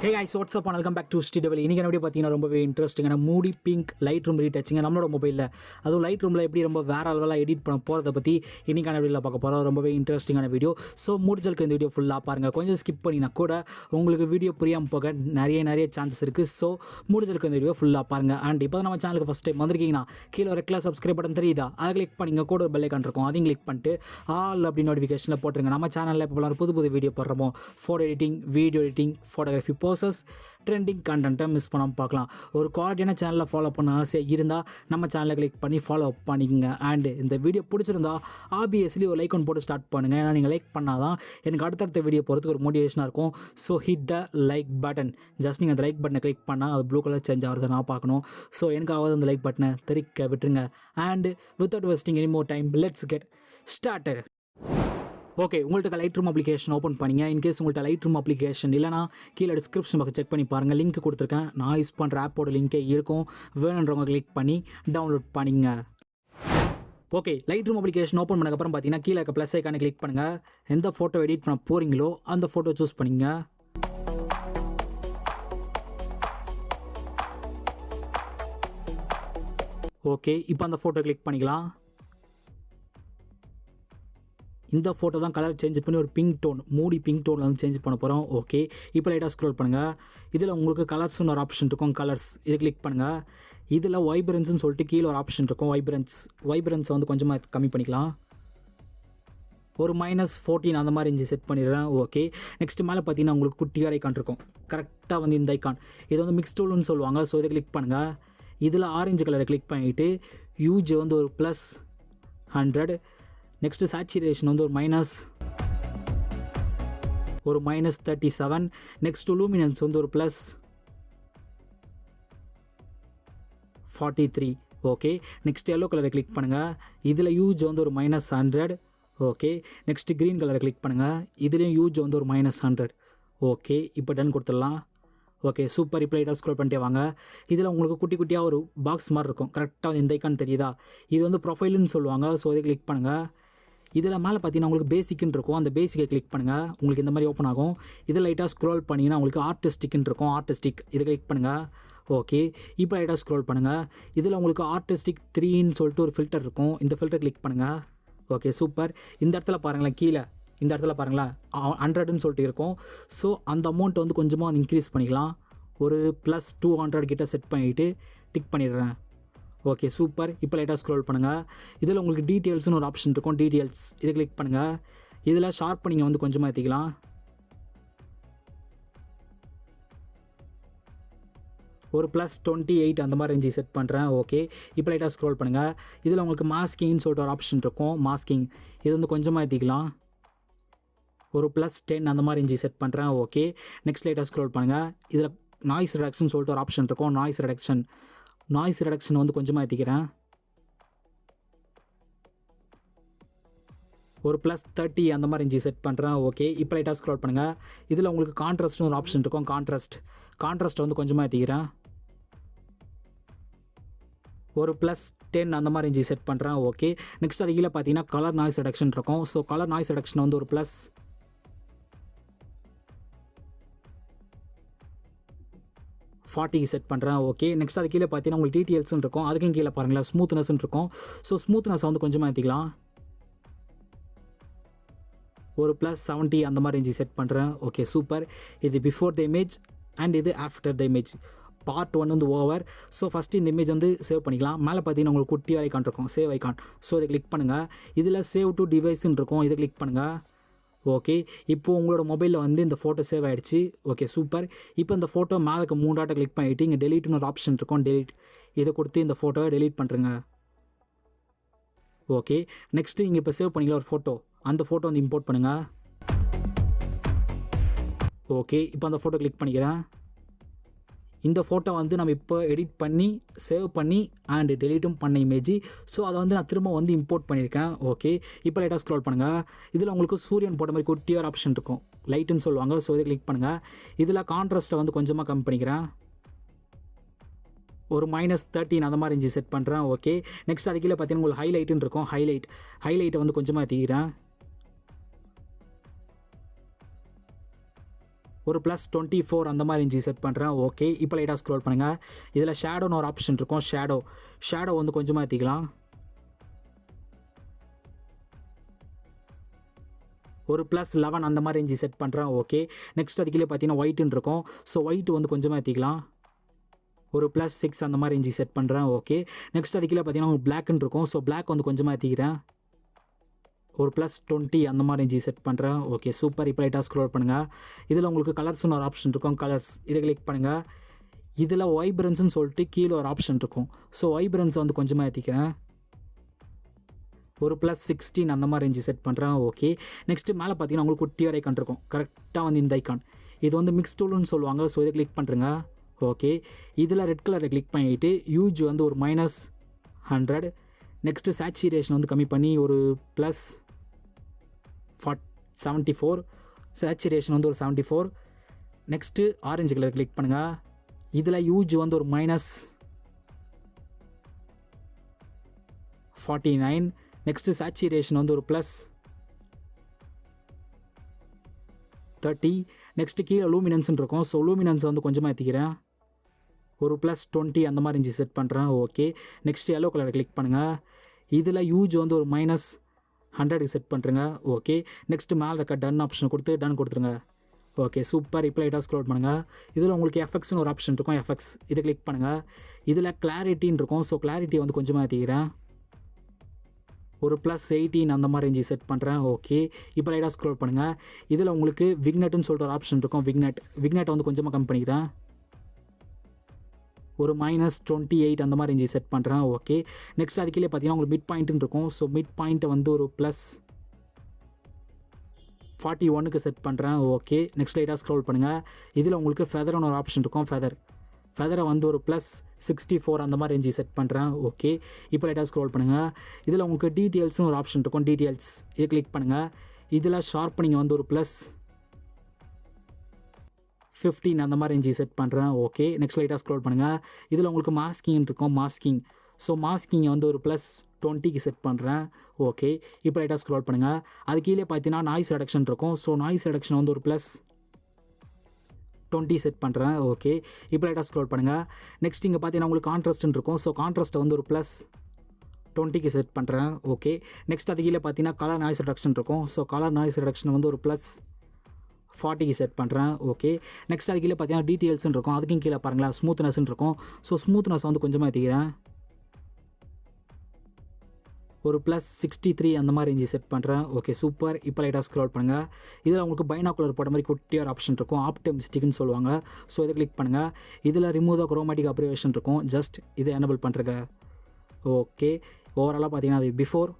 Hey guys, what's up and welcome back to Sri Divil. இன்னைக்கு video பார்த்தீங்கன்னா ரொம்பவே இன்ட்ரெஸ்டிங்கான Moody Pink Lightroom Retouching நம்மளோட மொபைலில் அதுவும் Lightroomல எப்படி ரொம்ப வேற லெவலாக எடிட் பண்ண போகிறத பற்றி இன்னைக்கான வீடியோவில் பார்க்க போகிறோம். ரொம்பவே இன்ட்ரெஸ்டிங்கான வீடியோ. ஸோ முடிஞ்சலுக்கு இந்த வீடியோ ஃபுல்லாக பாருங்கள். கொஞ்சம் ஸ்கிப் பண்ணினா கூட உங்களுக்கு வீடியோ புரியாமல் போக நிறைய சான்சஸ் இருக்குது. ஸோ முடிஞ்சலுக்கு இந்த வீடியோ ஃபுல்லாக பாருங்கள். அண்ட் இப்போ நம்ம சேனலுக்கு ஃபஸ்ட் டைம் வந்திருக்கீங்கன்னா கீழே ஒரு ரெக்லா சப்ஸ்கிரைப் பட்டன் தெரியுதா, அதை கிளிக் பண்ணிங்க கூட ஒரு பெல் ஐக்கான் இருக்கும், அதையும் கிளிக் பண்ணிட்டு ஆல் அப்படி நோட்டிஃபிகேஷனில் போட்டுருங்க. நம்ம சேனலில் இப்போ புது வீடியோ போடுறோமோ photo editing, video editing, photography poses, trending கண்டென்ட்டை மிஸ் பண்ணாமல் பார்க்கலாம். ஒரு குவாலிட்டியான சேனலில் ஃபாலோ பண்ண ஆசையாக இருந்தால் நம்ம சேனலை கிளிக் பண்ணி ஃபாலோ பண்ணிக்கங்க. அண்டு இந்த வீடியோ பிடிச்சிருந்தா ஆப்வியஸ்லி ஒரு லைக் ஒன்று போட்டு ஸ்டார்ட் பண்ணுங்கள். ஏன்னா நீங்கள் லைக் பண்ணால் தான் எனக்கு அடுத்தடுத்த வீடியோ போகிறதுக்கு ஒரு மோட்டிவேஷனாக இருக்கும். So hit the like button. Just நீங்கள் அந்த லைக் பட்டனை கிளிக் பண்ணால் அது ப்ளூ கலர் சேஞ்ச் ஆகிறத நான் பார்க்கணும். ஸோ எனக்காவது அந்த லைக் பட்டனை தெரிக்க விட்டுருங்க. And without wasting any more time let's get started. Okay, உங்கள்கிட்ட லைட்ரூம் அப்ளிகேஷன் ஓப்பன் பண்ணிங்க. இன்கேஸ் உங்கள்கிட்ட லைட்ரூம் அப்ளிகேஷன் இல்லைனா கீழே டிஸ்கிரிப்ஷன் பாக்ஸ் செக் பண்ணி பாருங்கள். லிங்க் கொடுத்துருக்கேன். நான் யூஸ் பண்ணுற ஆப்போட லிங்கே இருக்கும். வேணுன்றவங்க கிளிக் பண்ணி டவுன்லோட் பண்ணிங்க. ஓகே, லைட்ரூம் அப்ளிகேஷன் ஓப்பன் பண்ணதுக்கப்புறம் பார்த்தீங்கன்னா கீழே இருக்க ப்ளஸ் ஐக்கானை கிளிக் பண்ணுங்கள். எந்த ஃபோட்டோ எடிட் பண்ண போகிறீங்களோ அந்த ஃபோட்டோ சூஸ் பண்ணிங்க. ஓகே, இப்போ அந்த ஃபோட்டோ கிளிக் பண்ணிக்கலாம். இந்த ஃபோட்டோ தான் கலர் சேஞ்ச் பண்ணி ஒரு பிங்க் டோன், மூடி பிங்க் டோனில் வந்து சேஞ்ச் பண்ண போகிறோம். ஓகே, இப்போ லைட்டாக ஸ்க்ரோல் பண்ணுங்கள். இதில் உங்களுக்கு கலர்ஸ்னு ஒரு ஆப்ஷன் இருக்கும், கலர்ஸ், இதை கிளிக் பண்ணுங்கள். இதில் வைப்ரன்ஸ்னு சொல்லிட்டு கீழே ஒரு ஆப்ஷன் இருக்கும், வைப்ரன்ஸை வந்து கொஞ்சமாக கம்மி பண்ணிக்கலாம். ஒரு -14 அந்த மாதிரி இருந்துச்சு செட் பண்ணிடுறேன். ஓகே, நெக்ஸ்ட் மேலே பார்த்தீங்கன்னா உங்களுக்கு குட்டியாக ஐக்கான் இருக்கும். கரெக்டாக வந்து இந்த ஐக்கான் இது வந்து மிக்ஸ் டூல்னு சொல்லுவாங்க. ஸோ இதை கிளிக் பண்ணுங்கள். இதில் ஆரஞ்சு கலரை கிளிக் பண்ணிவிட்டு யூஜ் வந்து ஒரு +100. நெக்ஸ்ட்டு சேச்சுரேஷன் வந்து ஒரு -37. நெக்ஸ்ட் லூமினன்ஸ் வந்து ஒரு +43. ஓகே, நெக்ஸ்ட் எல்லோ கலரை கிளிக் பண்ணுங்கள். இதில் யூஜ் வந்து ஒரு -100. ஓகே, நெக்ஸ்ட் க்ரீன் கலரை கிளிக் பண்ணுங்கள். இதுலேயும் யூஜ் வந்து ஒரு -100. ஓகே, இப்போ டன் கொடுத்துடலாம். Okay, super. இப்போ லைட்டாக ஸ்க்ரோல் பண்ணிட்டே வாங்க. இதில் உங்களுக்கு குட்டியாக ஒரு பாக்ஸ் மாதிரி இருக்கும். கரெக்டாக வந்து இந்த ஐக்கான் தெரியுதா, இது வந்து ப்ரொஃபைல்னு சொல்லுவாங்க. ஸோ இதை கிளிக் பண்ணுங்கள். இதில் மேலே பார்த்தீங்கன்னா உங்களுக்கு பேசிக்னு இருக்கும். அந்த பேசிக்கை கிளிக் பண்ணுங்கள். உங்களுக்கு இந்த மாதிரி ஓப்பன் ஆகும். இதில் லைட்டாக ஸ்க்ரோல் பண்ணிங்கன்னா உங்களுக்கு ஆர்டிஸ்டிக்னு இருக்கும். ஆர்டிஸ்டிக் இதை கிளிக் பண்ணுங்கள். ஓகே, இப்போ லைட்டாக ஸ்க்ரோல் பண்ணுங்கள். இதில் உங்களுக்கு ஆர்டிஸ்டிக் 3ன்னு சொல்லிட்டு ஒரு ஃபில்டர் இருக்கும். இந்த ஃபில்டர் கிளிக் பண்ணுங்கள். Okay, super. இந்த இடத்துல பாருங்களேன், கீழே இந்த இடத்துல பாருங்களேன் 100ன்னு சொல்லிட்டு இருக்கும். ஸோ அந்த அமௌண்ட் வந்து கொஞ்சமாக இன்க்ரீஸ் பண்ணிக்கலாம். ஒரு +200 கிட்ட செட் பண்ணிவிட்டு டிக் பண்ணிடுறேன். Okay, super. இப்போ லைட்டாக ஸ்க்ரோல் பண்ணுங்கள். இதில் உங்களுக்கு டீட்டெயில்ஸ்னு ஒரு ஆப்ஷன் இருக்கும், டீட்டெயில்ஸ் இதை கிளிக் பண்ணுங்கள். இதில் ஷார்ப்பனிங்கை வந்து கொஞ்சமாக ஏற்றிக்கலாம். ஒரு +28 அந்த மாதிரி ரேஞ்சு செட் பண்ணுறேன். ஓகே, இப்போ லைட்டாக ஸ்க்ரோல் பண்ணுங்கள். இதில் உங்களுக்கு மாஸ்கிங்னு சொல்லிட்டு ஒரு ஆப்ஷன் இருக்கும், மாஸ்கிங் இது வந்து கொஞ்சமாக ஏற்றிக்கலாம். ஒரு +10 அந்த மாதிரி ரேஞ்சு செட் பண்ணுறேன். ஓகே, நெக்ஸ்ட் லைட்டாக ஸ்க்ரோல் பண்ணுங்கள். இதில் நாய்ஸ் ரிடக்ஷன் சொல்லிட்டு ஒரு ஆப்ஷன் இருக்கும், நாய்ஸ் ரிடக்ஷன் வந்து கொஞ்சமாக ஏற்றிக்கிறேன். ஒரு +30 அந்த மாதிரி ரேஞ்சு செட் பண்ணுறேன். ஓகே, இப்போ லைட்டாக ஸ்க்ரோல் பண்ணுங்கள். இதில் உங்களுக்கு கான்ட்ராஸ்ட்னு ஒரு ஆப்ஷன் இருக்கும், கான்ட்ராஸ்ட் வந்து கொஞ்சமாக ஏற்றிக்கிறேன். ஒரு +10 அந்த மாதிரி ரேஞ்சு செட் பண்ணுறேன். ஓகே, நெக்ஸ்ட் அது கீழே பார்த்தீங்கன்னா கலர் நாய்ஸ் ரிடக்ஷன் இருக்கும். ஸோ கலர் நாய்ஸ் ரிடக்ஷன் வந்து ஒரு +40 செட் பண்ணுறேன். ஓகே, நெக்ஸ்ட் அது கீழே பார்த்தீங்கன்னா உங்களுக்கு டீட்டெயில்ஸ்னு இருக்கும். அதுக்கும் கீழே பாருங்களேன் ஸ்மூத்னஸ்ன்னு இருக்கும். ஸோ ஸ்மூத்னஸை வந்து கொஞ்சமாக ஏற்றிக்கலாம். ஒரு +70 அந்த மாதிரி ரேஞ்சு செட் பண்ணுறேன். Okay, super. இது பிஃபோர் த இமேஜ் அண்ட் இது ஆஃப்டர் த இமேஜ். பார்ட் 1 வந்து ஓவர். ஸோ ஃபஸ்ட்டு இந்த இமேஜ் வந்து சேவ் பண்ணிக்கலாம். மேலே பார்த்தீங்கன்னா உங்களுக்கு குட்டி ஐக்கான் இருக்கும், சேவ் ஐக்கான். ஸோ இதை கிளிக் பண்ணுங்கள். இதில் சேவ் டு டிவைஸ்ன்னு இருக்கும், இதை கிளிக் பண்ணுங்கள். ஓகே, இப்போது உங்களோட மொபைலில் வந்து இந்த ஃபோட்டோ சேவ் ஆகிடுச்சு. Okay, super. இப்போ இந்த ஃபோட்டோ மேலே 3 டாட்டை கிளிக் பண்ணிவிட்டு இங்கே டெலீட்னு ஒரு ஆப்ஷன் இருக்கும், டெலீட் இதை கொடுத்து இந்த ஃபோட்டோவை டெலீட் பண்ணுறேங்க. ஓகே, நெக்ஸ்ட்டு இங்கே இப்போ சேவ் பண்ணிக்கலாம் ஒரு ஃபோட்டோ, அந்த ஃபோட்டோ வந்து இம்போர்ட் பண்ணுங்கள். ஓகே, இப்போ அந்த ஃபோட்டோ கிளிக் பண்ணிக்கிறேன். இந்த ஃபோட்டோ வந்து நம்ம இப்போ எடிட் பண்ணி சேவ் பண்ணி அண்ட் டெலீட்டும் பண்ண இமேஜ். ஸோ அதை வந்து நான் திரும்ப வந்து இம்போர்ட் பண்ணியிருக்கேன். ஓகே, இப்போ லைட்டாக ஸ்க்ரோல் பண்ணுங்கள். இதில் உங்களுக்கு சூரியன் போட்ட மாதிரி குட்டியாக ஆப்ஷன் இருக்கும், லைட்டுன்னு சொல்லுவாங்க. ஸோ இதை கிளிக் பண்ணுங்கள். இதில் கான்ட்ராஸ்ட்டை வந்து கொஞ்சமாக கம்மி பண்ணிக்கிறேன். ஒரு -13 அந்த மாதிரி ரேஞ்சு செட் பண்ணுறேன். ஓகே, நெக்ஸ்ட் அது கீழே பார்த்தீங்கன்னா உங்களுக்கு ஹைலைட்டுன்னு இருக்கும், ஹைலைட்டை வந்து கொஞ்சமாக ஏற்றிக்கிறேன். ஒரு +24 அந்த மாதிரி ரேஞ்சு செட் பண்ணுறேன். ஓகே, இப்போ லைட்டாக ஸ்க்ரோல் பண்ணுங்கள். இதில் ஷேடோன்னு ஒரு ஆப்ஷன் இருக்கும். ஷேடோ வந்து கொஞ்சமாக ஏற்றிக்கலாம். ஒரு +11 அந்த மாதிரி ரேஞ்சு செட் பண்ணுறேன். ஓகே, நெக்ஸ்ட் அதுக்குள்ளே பார்த்தீங்கன்னா ஒயிட்டுன்னு இருக்கும். ஸோ ஒயிட் வந்து கொஞ்சமாக ஏற்றிக்கலாம். ஒரு +6 அந்த மாதிரி ரேஞ்சு செட் பண்ணுறேன். ஓகே, நெக்ஸ்ட் அதுக்குள்ளே பார்த்தீங்கன்னா உங்களுக்கு பிளாக்னு இருக்கும். ஸோ பிளாக் வந்து கொஞ்சமாக ஏற்றிக்கிறேன். ஒரு +20 அந்த மாதிரி ரேஞ்சு செட் பண்ணுறேன். Okay, super. இப்போ லைட்டாக ஸ்க்ரோல் பண்ணுங்கள். இதில் உங்களுக்கு கலர்ஸ்னு ஒரு ஆப்ஷன் இருக்கும். கலர்ஸ் இதை கிளிக் பண்ணுங்கள். இதில் வைப்ரன்ஸ்னு சொல்லிட்டு கீழே ஒரு ஆப்ஷன் இருக்கும். ஸோ வைப்ரன்ஸை வந்து கொஞ்சமாக ஏற்றிக்கிறேன். ஒரு +16 அந்த மாதிரி ரேஞ்சு செட் பண்ணுறேன். ஓகே, நெக்ஸ்ட்டு மேலே பார்த்தீங்கன்னா உங்களுக்கு குட்டியர் ஐக்கான் இருக்கும். கரெக்டாக வந்து இந்த ஐக்கான் இது வந்து மிக்ஸ் டூல்னு சொல்லுவாங்க. ஸோ இதை கிளிக் பண்ணுறேங்க. ஓகே, இதில் ரெட் கலரை கிளிக் பண்ணிவிட்டு யூஜ் வந்து ஒரு -100. நெக்ஸ்ட்டு சேச்சுரேஷன் வந்து கம்மி பண்ணி ஒரு +74. சேச்சுரேஷன் வந்து ஒரு 74. நெக்ஸ்ட்டு ஆரஞ்சு கலர் கிளிக் பண்ணுங்கள். இதில் யூஜ் வந்து ஒரு -49. நெக்ஸ்ட்டு சேச்சுரேஷன் வந்து ஒரு +30. நெக்ஸ்ட்டு கீழே லூமினன்ஸ்னு இருக்கும். ஸோ லூமினன்ஸ் வந்து கொஞ்சமாக ஏற்றிக்கிறேன். ஒரு +20 அந்த மாதிரி ரேஞ்சு செட் பண்ணுறேன். ஓகே, நெக்ஸ்ட் எல்லோ கலரை கிளிக் பண்ணுங்கள். இதில் யூஜ் வந்து ஒரு -100 செட் பண்ணுறேங்க. ஓகே, நெக்ஸ்ட்டு மேலே இருக்க டன் ஆப்ஷன் கொடுத்து டன் கொடுத்துருங்க. Okay, super. இப்போ லைட்டாக ஸ்க்ரோல் பண்ணுங்கள். இதில் உங்களுக்கு எஃபெக்ட்ஸ்னு ஒரு ஆப்ஷன் இருக்கும். எஃபெக்ட்ஸ் இதை கிளிக் பண்ணுங்கள். இதில் கிளாரிட்டின்னு இருக்கும். ஸோ கிளாரிட்டி வந்து கொஞ்சமாக ஏற்றிக்கிறேன். ஒரு +18 அந்த மாதிரி ரேஞ்சு செட் பண்ணுறேன். ஓகே, இப்போ லைட்டாக ஸ்க்ரோல் பண்ணுங்கள். இதில் உங்களுக்கு விக்னெட்டுன்னு சொல்லிட்டு ஒரு ஆப்ஷன் இருக்கும். விக்னெட்டை வந்து கொஞ்சமாக கம்மி பண்ணிக்கிறேன். ஒரு -28 அந்த மாதிரி ரேஞ்சு செட் பண்ணுறேன். ஓகே, நெக்ஸ்ட் அதுக்கே பார்த்தீங்கன்னா உங்களுக்கு மிட் பாயிண்ட்டுன்னு இருக்கும். ஸோ மிட் பாயிண்ட்டை வந்து ஒரு +41க்கு செட் பண்ணுறேன். ஓகே, நெக்ஸ்ட் லைட்டாக ஸ்க்ரோல் பண்ணுங்கள். இதில் உங்களுக்கு ஃபெதர்னு ஒரு ஆப்ஷன் இருக்கும். ஃபெதரை வந்து ஒரு +64 அந்த மாதிரி ரேஞ்சு செட் பண்ணுறேன். ஓகே, இப்போ லைட்டாக ஸ்க்ரோல் பண்ணுங்கள். இதில் உங்களுக்கு டீட்டெயில்ஸ்னு ஒரு ஆப்ஷன் இருக்கும். டீட்டெயில்ஸ் இதை கிளிக் பண்ணுங்கள். இதில் ஷார்ப்பனிங் வந்து ஒரு +15 அந்த மாதிரி ரேஞ்சு செட் பண்ணுறேன். ஓகே, நெக்ஸ்ட் லைட்டாக ஸ்க்ரோல் பண்ணுங்கள். இதில் உங்களுக்கு மாஸ்கிங் இருக்கும். ஸோ மாஸ்கிங்கை வந்து ஒரு +20க்கு செட் பண்ணுறேன். ஓகே, இப்போ லைட்டாக ஸ்க்ரோல் பண்ணுங்கள். அது கீழே பார்த்தீங்கன்னா நாய்ஸ் ரிடக்ஷன் இருக்கும். ஸோ நாய்ஸ் ரிடக்ஷன் வந்து ஒரு +20 செட் பண்ணுறேன். ஓகே, இப்போ லைட்டாக ஸ்க்ரோல் பண்ணுங்கள். நெக்ஸ்ட் இங்கே பார்த்தீங்கன்னா உங்களுக்கு கான்ட்ராஸ்ட்னு இருக்கும். ஸோ கான்ட்ராஸ்ட்டை வந்து ஒரு +20க்கு செட் பண்ணுறேன். ஓகே, நெக்ஸ்ட் அது கீழே பார்த்தீங்கன்னா கலர் நாய்ஸ் ரிடக்ஷன் இருக்கும். ஸோ கலர் நாய்ஸ் ரிடக்ஷன் வந்து ஒரு +40க்கு செட் பண்ணுறேன். ஓகே, நெக்ஸ்ட் அது கீழே பார்த்தீங்கன்னா டீட்டெயில்ஸ்னு இருக்கும். அதுக்கும் கீழே பாருங்களா ஸ்மூத்னஸ்ன்னு இருக்கும். ஸோ ஸ்மூத்னஸ் வந்து கொஞ்சமாக ஏற்றிக்கிறேன். ஒரு +63 அந்த மாதிரி ரேஞ்சு செட் பண்ணுறேன். Okay, super. இப்போ லைட்டாக ஸ்க்ரோல் பண்ணுங்கள். இதில் உங்களுக்கு பைனாக்குலர் போட்ட மாதிரி குட்டியார் ஆப்ஷன் இருக்கும். ஆப்டமிஸ்டிக்னு சொல்லுவாங்க. ஸோ இதை கிளிக் பண்ணுங்கள். இதில் ரிமூவ் த குரோமேட்டிக் அப்ரிவேஷன் இருக்கும். ஜஸ்ட் இதை எனபிள் பண்ணுறங்க. ஓகே, ஓவராலாக பார்த்தீங்கன்னா அது பிஃபோர்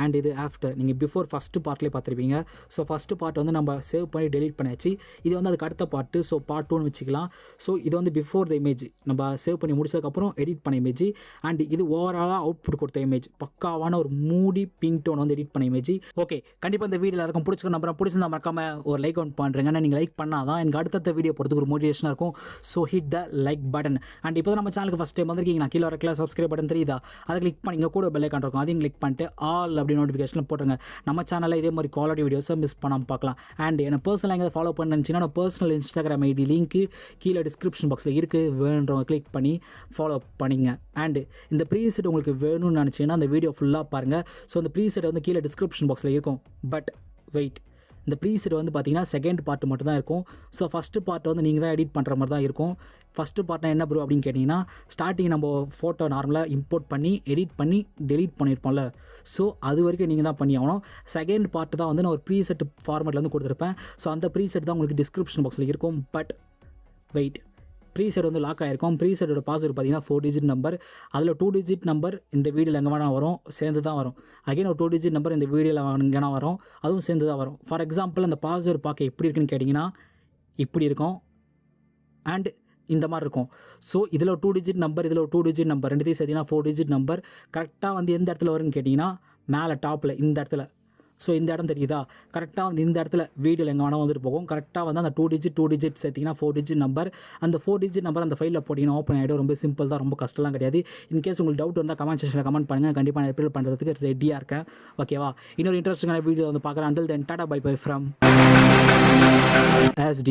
அண்ட் இது ஆஃப்டர். நீங்கள் பிஃபோர் ஃபஸ்ட்டு பார்ட்லேயே பார்த்துருப்பீங்க. ஸோ ஃபஸ்ட்டு பார்ட் வந்து நம்ம சேவ் பண்ணி டெலீட் பண்ணியாச்சு. இது வந்து அதுக்கு அடுத்த பார்ட்டு. ஸோ பார்ட் 2ன்னு வச்சுக்கலாம். ஸோ இது வந்து பிஃபோர் த இமேஜ் நம்ம சேவ் பண்ணி முடிச்சதுக்கப்புறம் எடிட் பண்ண இமேஜ். அண்ட் இது ஓவராலாக அவுட்புட் கொடுத்த இமேஜ். பக்காவான ஒரு மூடி பிங்க் டோன் வந்து எடிட் பண்ண இமேஜ். ஓகே, கண்டிப்பாக இந்த வீடியோவில் இருக்கும் பிடிச்சிக்க நம்புறேன். பிடிச்சிருந்தா மறக்காம ஒரு லைக் ஒன் பண்ணுறேங்க. நீங்கள் லைக் பண்ணால் தான் எனக்கு அடுத்த வீடியோ போகிறதுக்கு ஒரு மோட்டிவேஷனாக இருக்கும். So hit the like button. And இப்போ நம்ம சேனலுக்கு ஃபஸ்ட் டைம் வந்திருக்கீங்க. நான் கீழே வரக்கல சப்ஸ்கிரைப் பட்டன் தெரியுதா? அதை கிளிக் பண்ணிங்க. கூட பெல் ஐக்கான் இருக்கும். அதையும் கிளிக் பண்ணிட்டு ஆல் அப்படி நோட்டிஃபிகேஷன் போட்டுருங்க. நம்ம சேனலில் இதே மாதிரி குவாலிட்டி வீடியோஸை மிஸ் பண்ணாமல் பார்க்கலாம். அண்ட் என்ன பர்சனலாக எங்கே ஃபாலோ பண்ணுச்சுன்னா நான் பர்சனல் இன்ஸ்டாகிராம் ஐடி லிங்க்கு கீழே டிஸ்கிரிப்ஷன் பாக்ஸில் இருக்குது. வேணுன்றவங்க கிளிக் பண்ணி ஃபாலோ பண்ணிங்க. அண்டு இந்த ப்ரீசெட் உங்களுக்கு வேணும்னு நினச்சிங்கன்னா அந்த வீடியோ ஃபுல்லாக பாருங்கள். ஸோ அந்த ப்ரீசெட் வந்து கீழே டிஸ்கிரிப்ஷன் பாக்ஸில் இருக்கும். பட் வெயிட், இந்த ப்ரீசெட் வந்து பார்த்தீங்கன்னா செகண்ட் பார்ட் மட்டும் தான் இருக்கும். ஸோ ஃபஸ்ட்டு பார்ட் வந்து நீங்கள் தான் எடிட் பண்ணுற மாதிரி தான் இருக்கும். ஃபஸ்ட்டு பார்ட்னா என்ன ப்ரோ அப்படின்னு கேட்டிங்கன்னா, ஸ்டார்டிங் நம்ம ஃபோட்டோ நார்மலாக இம்போர்ட் பண்ணி எடிட் பண்ணி டெலீட் பண்ணியிருப்போம்ல. ஸோ அது வரைக்கும் நீங்கள் தான் பண்ணி ஆகணும். செகண்ட் பார்ட் தான் வந்து நான் ஒரு ப்ரீசெட் ஃபார்மேட்டில் வந்து கொடுத்துருப்பேன். ஸோ அந்த ப்ரீசெட் தான் உங்களுக்கு டிஸ்கிரிப்ஷன் பாக்ஸில் இருக்கும். பட் வெயிட், ப்ரீசெட் வந்து லாக் ஆகிருக்கும். ப்ரீசெட்டோட பாஸ்வேர்டு பார்த்தீங்கன்னா 4 டிஜிட் நம்பர். அதில் 2 டிஜிட் நம்பர் இந்த வீடியோவில் எங்கே வேணால் வரும், சேர்ந்து தான் வரும். அகைன் ஒரு 2 டிஜிட் நம்பர் இந்த வீடியோவில் எங்கன்னா வரும், அதுவும் சேர்ந்து தான் வரும். ஃபார் எக்ஸாம்பிள் அந்த பாஸ்வேர்டு பார்க்க எப்படி இருக்குன்னு கேட்டிங்கன்னா இப்படி இருக்கும். அண்ட் இந்த மாதிரி இருக்கும். ஸோ இதில் ஒரு 2 டிஜிட் நம்பர், இதில் ஒரு 2 டிஜிட் நம்பர், ரெண்டுத்தையும் சேர்த்திங்கன்னா 4 டிஜிட் நம்பர். கரெக்டாக வந்து எந்த இடத்துல வரும்னு கேட்டிங்கன்னா மேலே டாப்பில் இந்த இடத்துல. ஸோ இந்த இடம் தெரியுதா? கரெக்டாக வந்து இந்த இடத்துல வீடியோவில் எங்கே வேணால் வந்துட்டு போகும். கரெக்டாக வந்து அந்த 2 டிஜிட் சேர்த்திங்கன்னா 4 டிஜிட் நம்பர். அந்த 4 டிஜிட் நம்பர் அந்த ஃபைலில் போட்டிங்கன்னா ஓப்பன் ஆகிடும். ரொம்ப சிம்பிள் தான், ரொம்ப கஷ்டம்லாம் கிடையாது. இன்கேஸ் உங்களுக்கு டவுட் வந்தால் கமெண்ட் செக்ஷனில் கமெண்ட் பண்ணுங்கள். கண்டிப்பாக நான் ரிப்ளை பண்ணுறதுக்கு ரெடியாக இருக்கேன். ஓகேவா? இன்னொரு இன்ட்ரெஸ்டிங்கான வீடியோ வந்து பார்க்குறேன். Until then tata bye bye from SD.